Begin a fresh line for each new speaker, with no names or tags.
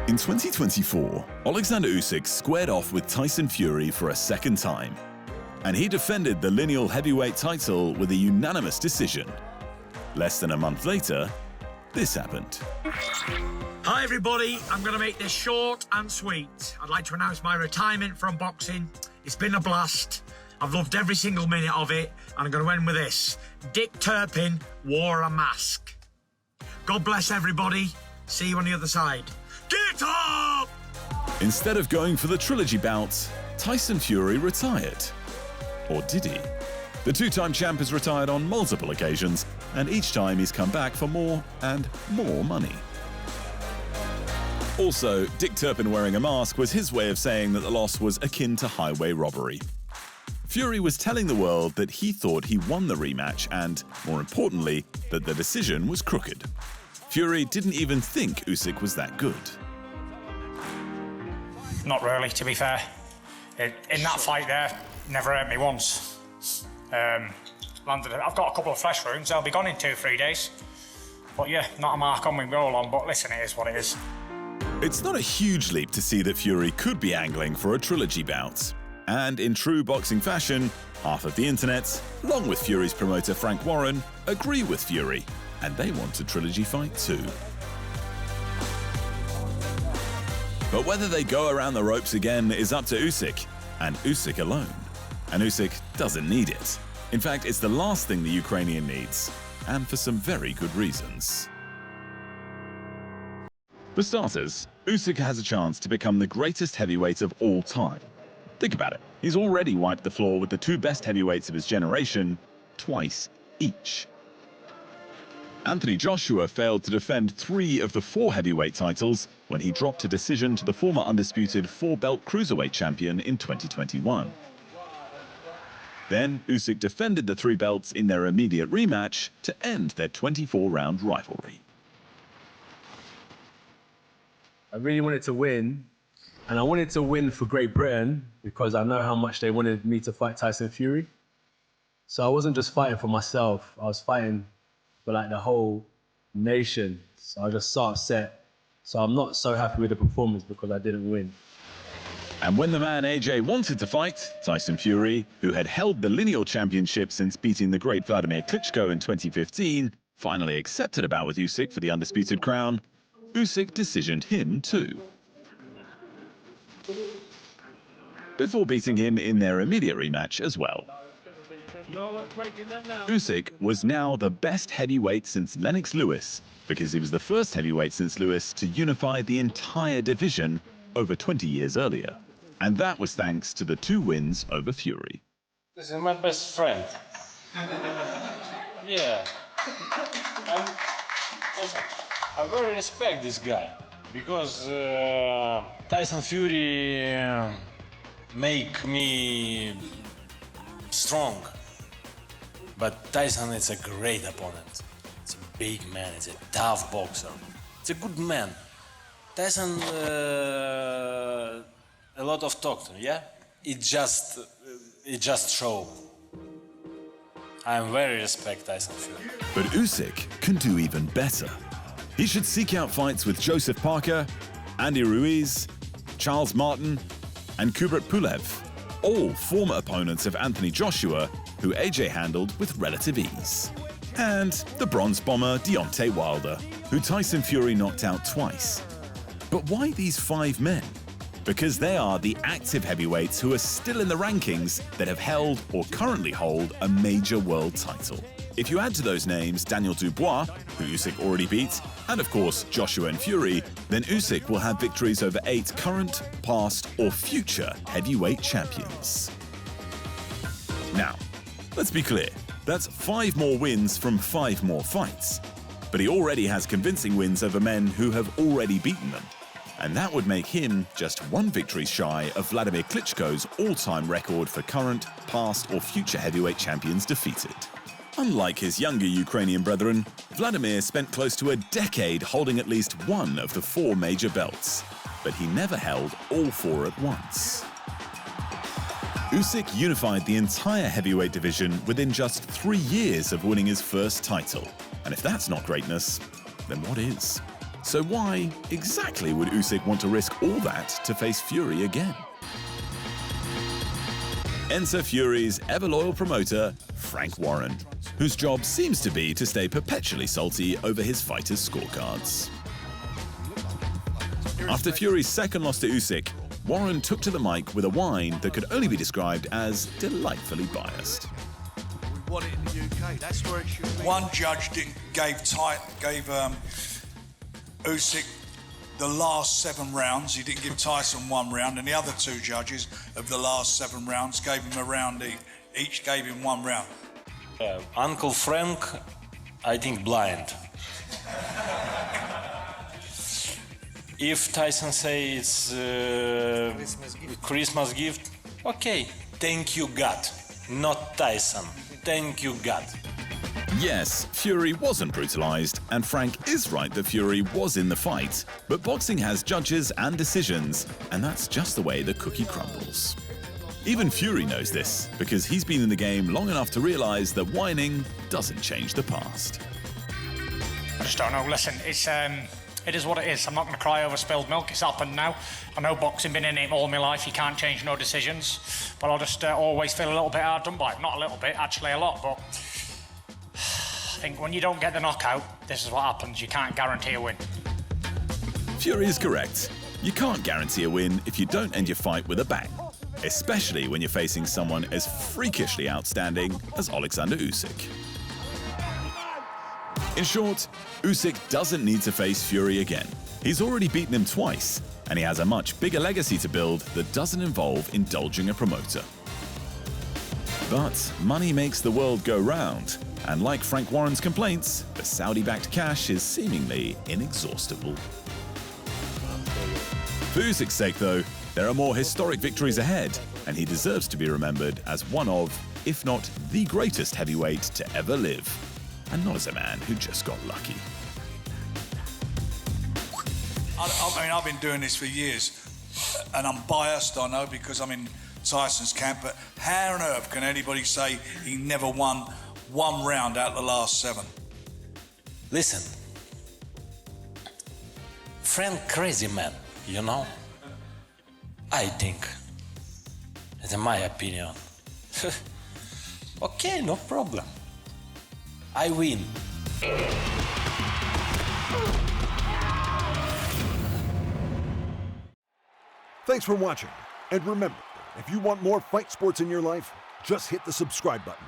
In 2024, Oleksandr Usyk squared off with Tyson Fury for a second time, and he defended the lineal heavyweight title with a unanimous decision. Less than a month later, this happened.
Hi everybody, I'm going to make this short and sweet. I'd like to announce my retirement from boxing. It's been a blast. I've loved every single minute of it, and I'm going to end with this. Dick Turpin wore a mask. God bless everybody. See you on the other side. Get up!
Instead of going for the Trilogy bout, Tyson Fury retired. Or did he? The two-time champ has retired on multiple occasions, and each time he's come back for more and more money. Also, Dick Turpin wearing a mask was his way of saying that the loss was akin to highway robbery. Fury was telling the world that he thought he won the rematch and, more importantly, that the decision was crooked. Fury didn't even think Usyk was that good.
Not really, to be fair. In that fight there, never hurt me once. I've got a couple of flesh wounds, they'll be gone in 2-3 days. But yeah, not a mark on me roll on, but listen, it is what it is.
It's not a huge leap to see that Fury could be angling for a Trilogy bout. And in true boxing fashion, half of the internet, along with Fury's promoter Frank Warren, agree with Fury, and they want a Trilogy fight too. But whether they go around the ropes again is up to Usyk, and Usyk alone. And Usyk doesn't need it. In fact, it's the last thing the Ukrainian needs, and for some very good reasons. For starters, Usyk has a chance to become the greatest heavyweight of all time. Think about it. He's already wiped the floor with the two best heavyweights of his generation, twice each. Anthony Joshua failed to defend 3 of the 4 heavyweight titles when he dropped a decision to the former undisputed 4-belt cruiserweight champion in 2021. Then, Usyk defended the 3 belts in their immediate rematch to end their 24-round rivalry.
I really wanted to win, and I wanted to win for Great Britain because I know how much they wanted me to fight Tyson Fury. So I wasn't just fighting for myself, I was fighting for like the whole nation. So I was just so upset. So I'm not so happy with the performance because I didn't win.
And when the man AJ wanted to fight, Tyson Fury, who had held the lineal championship since beating the great Vladimir Klitschko in 2015, finally accepted a bout with Usyk for the undisputed crown, Usyk decisioned him too. Before beating him in their immediate rematch as well. Usyk was now the best heavyweight since Lennox Lewis, because he was the first heavyweight since Lewis to unify the entire division over 20 years earlier. And that was thanks to the 2 wins over Fury.
This is my best friend. Yeah. I very respect this guy because Tyson Fury make me strong. But Tyson is a great opponent. It's a big man, it's a tough boxer. It's a good man. Tyson, a lot of talk, yeah? It just show. I very respect Tyson Fury.
But Usyk can do even better. He should seek out fights with Joseph Parker, Andy Ruiz, Charles Martin, and Kubrat Pulev, all former opponents of Anthony Joshua, who AJ handled with relative ease. And the bronze bomber Deontay Wilder, who Tyson Fury knocked out twice. But why these 5 men? Because they are the active heavyweights who are still in the rankings that have held or currently hold a major world title. If you add to those names Daniel Dubois, who Usyk already beat, and of course Joshua and Fury, then Usyk will have victories over 8 current, past, or future heavyweight champions. Now, let's be clear, that's 5 more wins from 5 more fights. But he already has convincing wins over men who have already beaten them. And that would make him just 1 victory shy of Vladimir Klitschko's all-time record for current, past, or future heavyweight champions defeated. Unlike his younger Ukrainian brethren, Vladimir spent close to a decade holding at least 1 of the 4 major belts, but he never held all 4 at once. Usyk unified the entire heavyweight division within just 3 years of winning his first title. And if that's not greatness, then what is? So why exactly would Usyk want to risk all that to face Fury again? Enter Fury's ever-loyal promoter, Frank Warren, whose job seems to be to stay perpetually salty over his fighters' scorecards. After Fury's second loss to Usyk, Warren took to the mic with a whine that could only be described as delightfully biased.
We want it in the UK, that's where it should be.
One judge gave Usyk the last 7 rounds. He didn't give Tyson 1 round, and the other 2 judges of the last 7 rounds gave him a round each gave him 1 round.
Uncle Frank, I think, blind. If Tyson say it's Christmas gift, okay, thank you God, not Tyson, thank you God.
Yes, Fury wasn't brutalized, and Frank is right that Fury was in the fight, but boxing has judges and decisions, and that's just the way the cookie crumbles. Even Fury knows this, because he's been in the game long enough to realize that whining doesn't change the past.
I just don't know. Listen, it is what it is. I'm not going to cry over spilled milk. It's happened now. I know boxing, been in it all my life. You can't change no decisions. But I'll just always feel a little bit hard done by. Not a little bit, actually a lot. But I think when you don't get the knockout, this is what happens. You can't guarantee a win.
Fury is correct. You can't guarantee a win if you don't end your fight with a bang, especially when you're facing someone as freakishly outstanding as Oleksandr Usyk. In short, Usyk doesn't need to face Fury again. He's already beaten him twice, and he has a much bigger legacy to build that doesn't involve indulging a promoter. But money makes the world go round, and like Frank Warren's complaints, the Saudi-backed cash is seemingly inexhaustible. For Usyk's sake, though, there are more historic victories ahead, and he deserves to be remembered as one of, if not the greatest heavyweight to ever live, and not as a man who just got lucky.
I mean, I've been doing this for years, and I'm biased, I know, because I'm in Tyson's camp, but how on earth can anybody say he never won 1 round out of the last 7?
Listen, Frank crazy man, you know? I think, it's in my opinion. Okay, no problem. I win.
Thanks for watching, and remember, if you want more fight sports in your life, just hit the subscribe button.